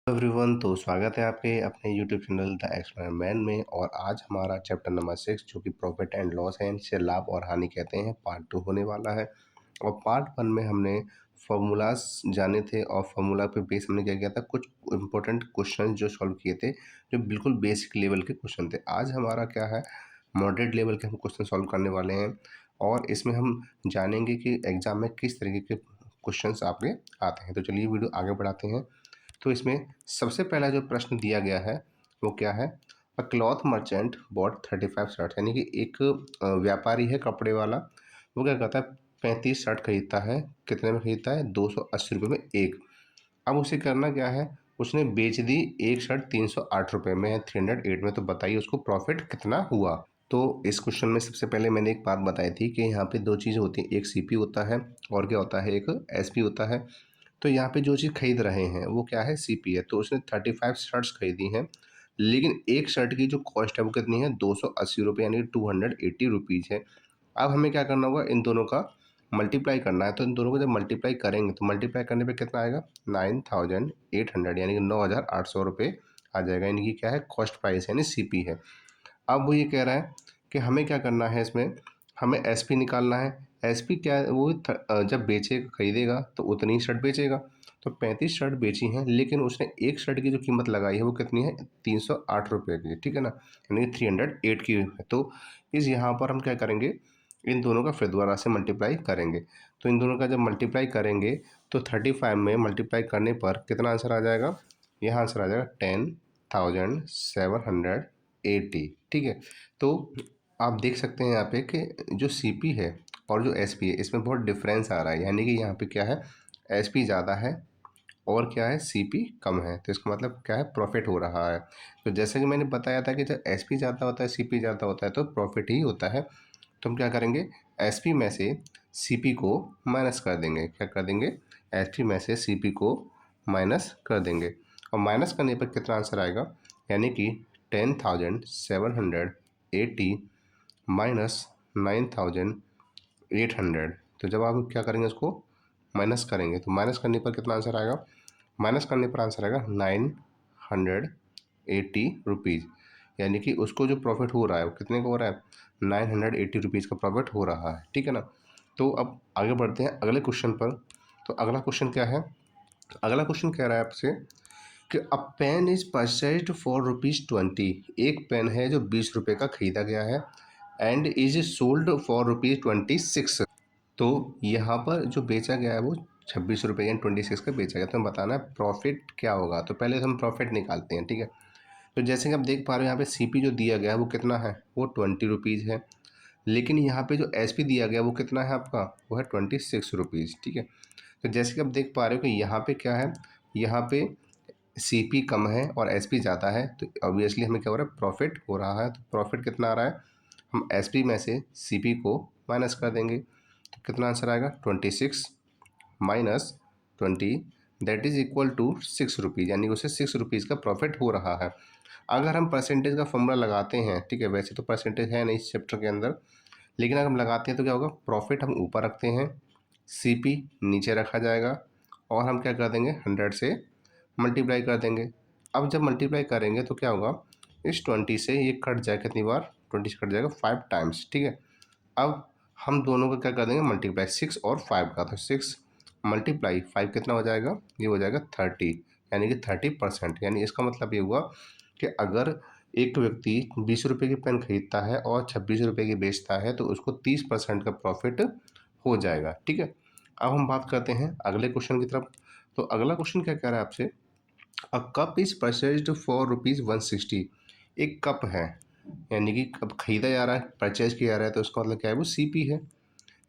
Everyone, तो स्वागत है आपके अपने YouTube channel the explainer man में। और आज हमारा चैप्टर नंबर 6 जो कि प्रॉफिट एंड लॉस है, इसे लाभ और हानि कहते हैं, पार्ट 2 होने वाला है। और पार्ट 1 में हमने फार्मूलाज जाने थे और फार्मूला पे बेस हमने क्या किया था, कुछ इंपॉर्टेंट क्वेश्चन जो सॉल्व किए थे, जो बिल्कुल बेसिक लेवल के क्वेश्चन थे। आज हमारा क्या है, मॉडरेट लेवल के हम क्वेश्चन सॉल्व करने वाले हैं और इसमें हम जानेंगे कि एग्जाम में किस तरीके के क्वेश्चन आपके आते हैं। तो चलिए वीडियो आगे बढ़ाते हैं। तो इसमें सबसे पहला जो प्रश्न दिया गया है वो क्या है, a cloth merchant bought 35 shirt, यानी कि एक व्यापारी है कपड़े वाला, वो क्या करता है 35 शर्ट खरीदता है। कितने में खरीदता है? 280 रुपये में एक। अब उसे करना क्या है, उसने बेच दी एक शर्ट 308 रुपये में, 308 में। तो बताइए उसको प्रॉफिट कितना हुआ। तो इस क्वेश्चन में सबसे पहले मैंने एक बात बताई थी कि यहाँ पे दो चीज़ होती हैं, एक सीपी होता है और क्या होता है, एक एसपी होता है। तो यहाँ पे जो चीज़ खरीद रहे हैं वो क्या है, सीपी है। तो उसने 35 शर्ट्स खरीदी हैं, लेकिन एक शर्ट की जो कॉस्ट है वो कितनी है, 280 रुपये, यानी 280 रुपीज़ है। अब हमें क्या करना होगा, इन दोनों का मल्टीप्लाई करना है। तो इन दोनों को जब मल्टीप्लाई करेंगे तो मल्टीप्लाई करने पे कितना आएगा, 9800, यानी कि 9800 रुपये आ जाएगा। यानी कि क्या है, कॉस्ट प्राइस यानी सीपी है। अब वो ये कह रहा है कि हमें क्या करना है, इसमें हमें एसपी निकालना है। एसपी क्या है, वो जब बेचेगा खरीदेगा तो उतनी ही शर्ट बेचेगा। तो 35 शर्ट बेची हैं, लेकिन उसने एक शर्ट की जो कीमत लगाई है वो कितनी है, 308 रुपये की, ठीक है ना, यानी 308 की है। तो इस यहाँ पर हम क्या करेंगे, इन दोनों का फिर दोबारा से मल्टीप्लाई करेंगे। तो इन दोनों का जब मल्टीप्लाई करेंगे तो 35 में मल्टीप्लाई करने पर कितना आंसर आ जाएगा, यहाँ आंसर आ जाएगा 10,780, ठीक है। तो आप देख सकते हैं यहाँ पे कि जो सीपी है और जो एसपी है, इसमें बहुत डिफरेंस आ रहा है। यानी कि यहाँ पे क्या है, एसपी ज़्यादा है और क्या है, सीपी कम है। तो इसका मतलब क्या है, प्रॉफिट हो रहा है। तो जैसे कि मैंने बताया था कि जब एसपी ज़्यादा होता है, सीपी ज़्यादा होता है, तो प्रॉफिट ही होता है। तो हम क्या करेंगे, एसपी में से सीपी को माइनस कर देंगे। क्या कर देंगे, एसपी में से सीपी को माइनस कर देंगे। और माइनस करने पर कितना आंसर आएगा, यानी कि 10,780 माइनस 9,800। तो जब आप क्या करेंगे, उसको माइनस करेंगे तो माइनस करने पर कितना आंसर आएगा, माइनस करने पर आंसर आएगा 980 रुपीज़। यानी कि उसको जो प्रॉफिट हो रहा है वो कितने का हो रहा है, 980 रुपीज़ का प्रॉफिट हो रहा है, ठीक है ना। तो अब आगे बढ़ते हैं अगले क्वेश्चन पर। तो अगला क्वेश्चन क्या है, अगला क्वेश्चन कह रहा है आपसे कि अ पेन इज परचेज्ड फॉर ₹20। एक पेन है जो 20 रुपये का खरीदा गया है, एंड इज सोल्ड फॉर ₹26। तो यहाँ पर जो बेचा गया है वो 26 रुपये यानी 26 का बेचा गया। तो हमें बताना है प्रॉफिट क्या होगा। तो पहले हम प्रॉफिट निकालते हैं, ठीक है। तो जैसे कि आप देख पा रहे हो यहाँ पे सीपी जो दिया गया है वो कितना है, वो 20 रुपीज़ है। लेकिन यहाँ पे जो एसपी दिया गया वो कितना है आपका, वो है 26 रुपीज़, ठीक है। तो जैसे कि आप देख पा रहे हो कि यहाँ पे क्या है, यहाँ पे सीपी कम है और एसपी ज़्यादा है, तो ऑब्वियसली हमें क्या हो रहा है, प्रॉफिट हो रहा है। तो प्रॉफिट कितना आ रहा है, हम एसपी में से सीपी को माइनस कर देंगे। तो कितना आंसर आएगा, 26 minus 20, that is equal to 6 rupees, यानी उसे 6 रुपीज़ का प्रॉफिट हो रहा है। अगर हम परसेंटेज का फॉर्मूला लगाते हैं, ठीक है, वैसे तो परसेंटेज है नहीं इस चैप्टर के अंदर, लेकिन अगर हम लगाते हैं तो क्या होगा, प्रॉफिट हम ऊपर रखते हैं, सीपी नीचे रखा जाएगा और हम क्या कर देंगे, 100 से मल्टीप्लाई कर देंगे। अब जब मल्टीप्लाई करेंगे तो क्या होगा, इस 20 से ये कट जाए, कितनी बार, 20 से कट जाएगा 5 टाइम्स, ठीक है। अब हम दोनों का क्या कर देंगे, मल्टीप्लाई 6 और 5 का। तो 6 मल्टीप्लाई 5 कितना हो जाएगा, ये हो जाएगा 30, यानी कि 30%। यानी इसका मतलब ये हुआ कि अगर एक व्यक्ति 20 रुपये की पेन खरीदता है और 26 रुपये की बेचता है तो उसको 30% का प्रॉफिट हो जाएगा, ठीक है। अब हम बात करते हैं अगले क्वेश्चन की तरफ। तो अगला क्वेश्चन क्या कह रहा है आपसे, a cup is purchased for ₹160। एक कप है, यानी कि कप खरीदा जा रहा है, परचेज किया जा रहा है, तो उसका मतलब क्या है, वो सीपी है,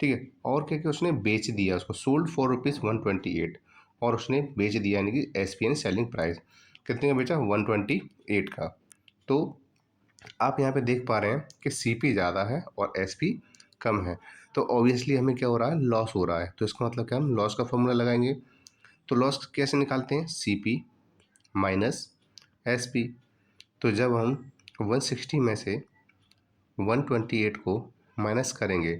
ठीक है। और क्या क्या उसने बेच दिया, उसको सोल्ड फॉर ₹128, और उसने बेच दिया, यानी कि एसपी यानी सेलिंग प्राइस कितने का बेचा, 128 का। तो आप यहाँ पे देख पा रहे हैं कि सीपी ज़्यादा है और एसपी कम है। तो ऑब्वियसली हमें क्या हो रहा है, लॉस हो रहा है। तो इसका मतलब क्या, हम लॉस का फॉर्मूला लगाएंगे। तो लॉस कैसे निकालते हैं, सीपी माइनस एसपी। तो जब हम 160 में से 128 को माइनस करेंगे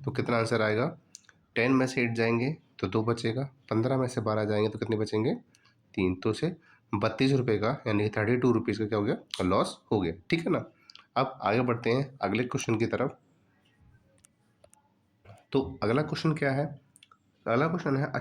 तो कितना आंसर आएगा, 10 में से 8 जाएंगे तो 2 बचेगा, 15 में से 12 जाएंगे तो कितने बचेंगे, 3। तो उसे ₹32 का, यानी 32 रुपीज़ का क्या हो गया, लॉस हो गया। ठीक है ना। अब आगे बढ़ते हैं अगले क्वेश्चन की तरफ। तो अगला क्वेश्चन क्या है, अगला क्वेश्चन है अ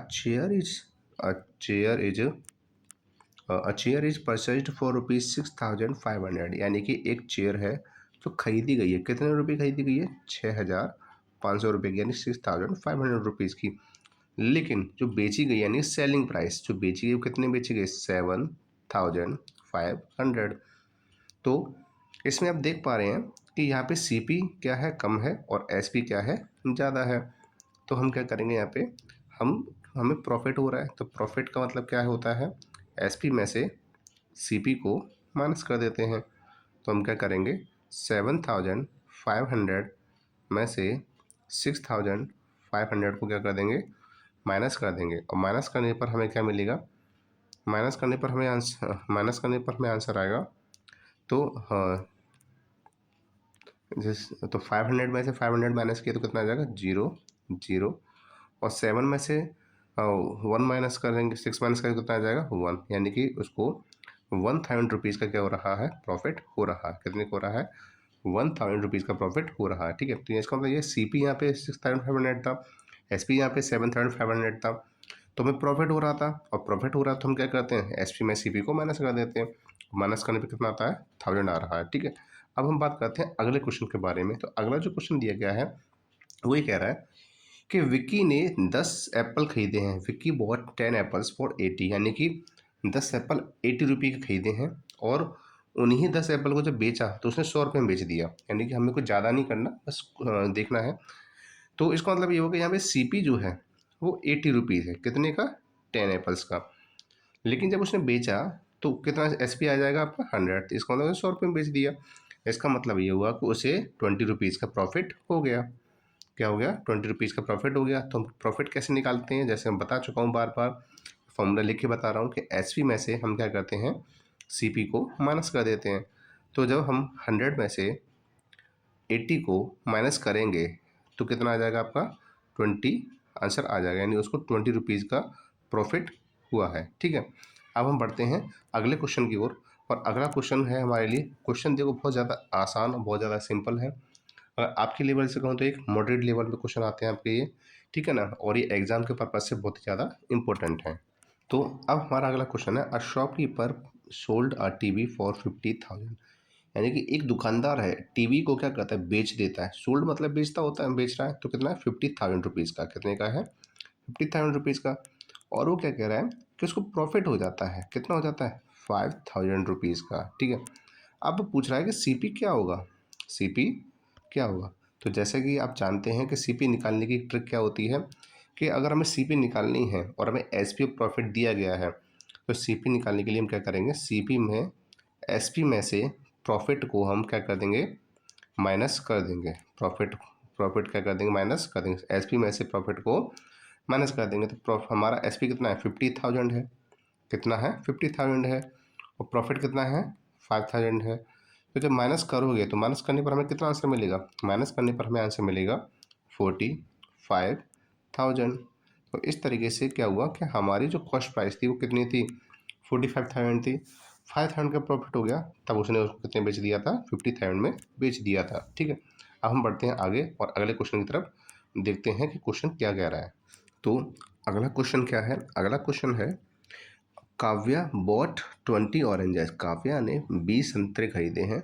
चेयर इज परचेज्ड फॉर ₹6,500, यानी कि एक चेयर है जो खरीदी गई है, कितने रुपये खरीदी गई है, 6,500 रुपये की, यानी 6,500 रुपीज़ की। लेकिन जो बेची गई यानी सेलिंग प्राइस जो बेची गई वो कितने बेची गई, 7,500। तो इसमें आप देख पा रहे हैं कि यहाँ पे सीपी क्या है, कम है, और एसपी क्या है, ज़्यादा है। तो हम क्या करेंगे यहाँ पे, हम हमें प्रॉफिट हो रहा है, तो प्रॉफिट का मतलब क्या होता है, एसपी में से सीपी को माइनस कर देते हैं। तो हम क्या करेंगे, 7,500 में से 6,500 को क्या कर देंगे, माइनस कर देंगे, और माइनस करने पर हमें क्या मिलेगा, माइनस करने पर हमें आंसर आएगा। तो हाँ, तो 500 में से 500 माइनस किया तो कितना आ जाएगा, 0 0, और 7 में से 1 माइनस करेंगे, 6 माइनस करेंगे कितना आ जाएगा, 1, यानी कि उसको 1,000 रुपीज़ का क्या हो रहा है, प्रॉफिट हो रहा है। कितने को हो रहा है, 1,000 रुपीज़ का प्रॉफिट हो रहा है। ठीक है, तो इसका मतलब ये सीपी यहाँ पे 6,500 था, एसपी यहाँ पे 7,500 था, तो हमें प्रॉफिट हो रहा था, और प्रॉफिट हो रहा है तो हम क्या करते हैं, एसपी में सीपी को माइनस कर देते हैं, माइनस करने पे कितना आता है, 1,000 आ रहा है। ठीक है, अब हम बात करते हैं अगले क्वेश्चन के बारे में। तो अगला जो क्वेश्चन दिया गया है वो ये कह रहा है कि विक्की ने 10 एप्पल खरीदे हैं, विक्की बॉट 10 एप्पल्स फॉर 80, यानी कि 10 एप्पल 80 रुपये के खरीदे हैं, और उन्हीं 10 एप्पल को जब बेचा तो उसने 100 रुपये में बेच दिया, यानी कि हमें कुछ ज़्यादा नहीं करना, बस देखना है। तो इसका मतलब ये होगा यहाँ पे सीपी जो है वो 80 रुपीज़ है, कितने का, 10 एप्पल्स का। लेकिन जब उसने बेचा तो कितना एसपी आ जाएगा आपका, 100, तो इसका मतलब 100 रुपये में बेच दिया। इसका मतलब ये हुआ कि उसे 20 रुपीज़ का प्रॉफिट हो गया। क्या हो गया, 20 रुपीज़ का प्रॉफिट हो गया। तो हम प्रॉफिट कैसे निकालते हैं, जैसे मैं बता चुका हूँ बार बार, फॉर्मूला लिख के बता रहा हूँ कि एसपी में से हम क्या करते हैं, सीपी को माइनस कर देते हैं। तो जब हम 100 में से 80 को माइनस करेंगे तो कितना आ जाएगा आपका, 20 आंसर आ जाएगा, यानी उसको 20 रुपीज़ का प्रॉफिट हुआ है। ठीक है, अब हम बढ़ते हैं अगले क्वेश्चन की ओर। और अगला क्वेश्चन है हमारे लिए, क्वेश्चन देखो बहुत ज़्यादा आसान और बहुत ज़्यादा सिंपल है। अगर आपके लेवल से कहूँ तो एक मॉडरेट लेवल पे क्वेश्चन आते हैं आपके ये, ठीक है ना, और ये एग्जाम के पर्पज से बहुत ही ज़्यादा इंपॉर्टेंट है। तो अब हमारा अगला क्वेश्चन है, a shopkeeper sold a TV for 50,000, यानी कि एक दुकानदार है, टीवी को क्या करता है, बेच देता है। सोल्ड मतलब बेचता होता है, बेच रहा है, तो कितना है, 50,000 रुपीज़ का, कितने का है, 50,000 रुपीज़ का। और वो क्या कह रहा है कि उसको प्रॉफिट हो जाता है, कितना हो जाता है, 5,000 रुपीज़ का। ठीक है, अब वो पूछ रहा है कि सीपी क्या होगा, सीपी क्या होगा। तो जैसे कि आप जानते हैं कि सीपी निकालने की ट्रिक क्या होती है, कि अगर हमें सीपी निकालनी है और हमें एसपी प्रॉफिट दिया गया है, तो सीपी निकालने के लिए हम क्या करेंगे, सीपी में एसपी में से प्रॉफिट को हम क्या कर देंगे, माइनस कर देंगे। प्रॉफिट प्रॉफिट क्या कर देंगे, माइनस कर देंगे, एसपी में से प्रॉफिट को माइनस कर देंगे। तो हमारा एसपी कितना है, 50,000 है, कितना है, 50,000 है, और प्रॉफिट कितना है, 5,000 है। तो जब माइनस करोगे तो माइनस करने पर हमें कितना आंसर मिलेगा, माइनस करने पर हमें आंसर मिलेगा 45,000। तो इस तरीके से क्या हुआ कि हमारी जो कॉस्ट प्राइस थी वो कितनी थी, 45,000 थी, 5,000 का प्रॉफिट हो गया, तब उसने उसको कितने बेच दिया था, 50,000 में बेच दिया था। ठीक है, अब हम बढ़ते हैं आगे और अगले क्वेश्चन की तरफ, देखते हैं कि क्वेश्चन क्या कह रहा है। तो अगला क्वेश्चन क्या है, अगला क्वेश्चन है, काव्या बॉट 20 ऑरेंजेस, काव्या ने 20 संतरे खरीदे हैं,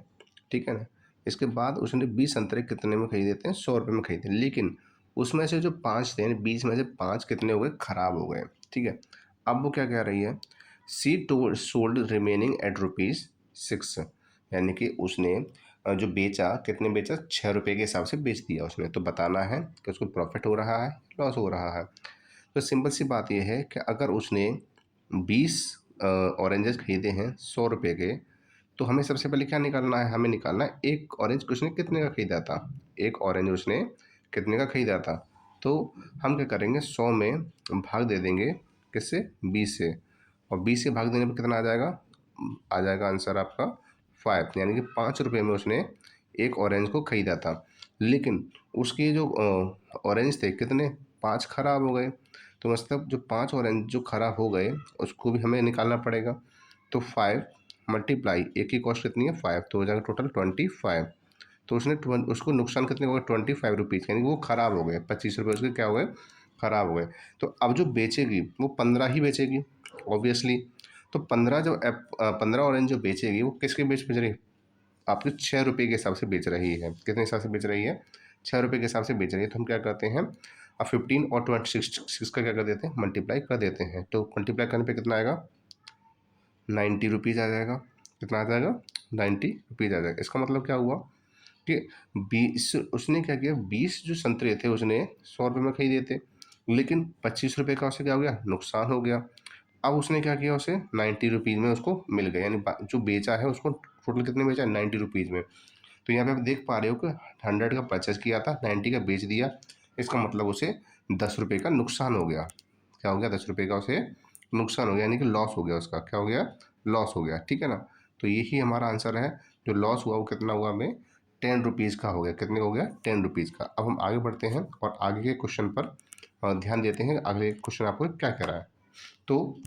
ठीक है ना। इसके बाद उसने 20 संतरे कितने में खरीदे थे, 100 रुपये में खरीदे, लेकिन उसमें से जो 5 थे, 20 में से 5 कितने हो गए, खराब हो गए। ठीक है, अब वो क्या कह रही है, सी टू सोल्ड रिमेनिंग एट ₹6, यानी कि उसने जो बेचा, कितने बेचा, 6 रुपये के हिसाब से बेच दिया उसने। तो बताना है कि उसको प्रॉफिट हो रहा है, लॉस हो रहा है। तो सिंपल सी बात यह है कि अगर उसने 20 ऑरेंजेस खरीदे हैं 100 रुपये के, तो हमें सबसे पहले क्या निकालना है, हमें निकालना है एक ऑरेंज उसने कितने का खरीदा था, एक ऑरेंज उसने कितने का खरीदा था। तो हम क्या करेंगे, 100 में भाग दे देंगे, किससे, 20 से, और 20 से भाग देने पर कितना आ जाएगा आंसर आपका 5, यानी कि 5 रुपये में उसने एक ऑरेंज को खरीदा था। लेकिन उसके जो ऑरेंज थे कितने, 5 खराब हो गए। तो मतलब जो 5 ऑरेंज जो खराब हो गए उसको भी हमें निकालना पड़ेगा। तो 5 मल्टीप्लाई, एक की कॉस्ट कितनी है 5, तो हो जाएगा टोटल 25। तो उसको नुकसान कितने हो गए 25 रुपीज़, यानी कि वो ख़राब हो गए, 25 रुपये उसके क्या हो गए, ख़राब हो गए। तो अब जो बेचेगी वो 15 ही बेचेगी ऑब्वियसली। तो 15 जो 15 ऑरेंज जो बेचेगी वो किसके बेच रही है, आपके 6 रुपये के हिसाब से बेच रही है। कितने हिसाब से बेच रही है, 6 रुपये के हिसाब से बेच रही है। तो हम क्या करते हैं, अब 15 और 26 का क्या कर देते हैं, मल्टीप्लाई कर देते हैं। तो मल्टीप्लाई करने पे कितना आएगा, 90 रुपीज़ आ जाएगा। कितना आ जाएगा, 90 रुपीज़ आ जाएगा। इसका मतलब क्या हुआ कि 20, उसने क्या किया, 20 जो संतरे थे उसने 100 रुपये में खरीदे थे, लेकिन 25 रुपये का उसे क्या हो गया, नुकसान हो गया। अब उसने क्या किया, उसे 90 रुपीज़ में उसको मिल गया, यानी जो बेचा है उसको टोटल कितने बेचा है, 90 रुपीज़ में। तो यहाँ पे आप देख पा रहे हो कि 100 का परचेस किया था, 90 का बेच दिया। इसका मतलब उसे 10 रुपये का नुकसान हो गया। क्या हो गया, 10 रुपये का उसे नुकसान हो गया, यानी कि लॉस हो गया उसका। क्या हो गया, लॉस हो गया, ठीक है ना। तो यही हमारा आंसर है। जो लॉस हुआ वो कितना हुआ, हमें 10 रुपीज़ का हो गया। कितने हो गया, 10 रुपीज़ का। अब हम आगे बढ़ते हैं और आगे के क्वेश्चन पर ध्यान देते हैं। अगले क्वेश्चन आपको क्या कह रहा है। तो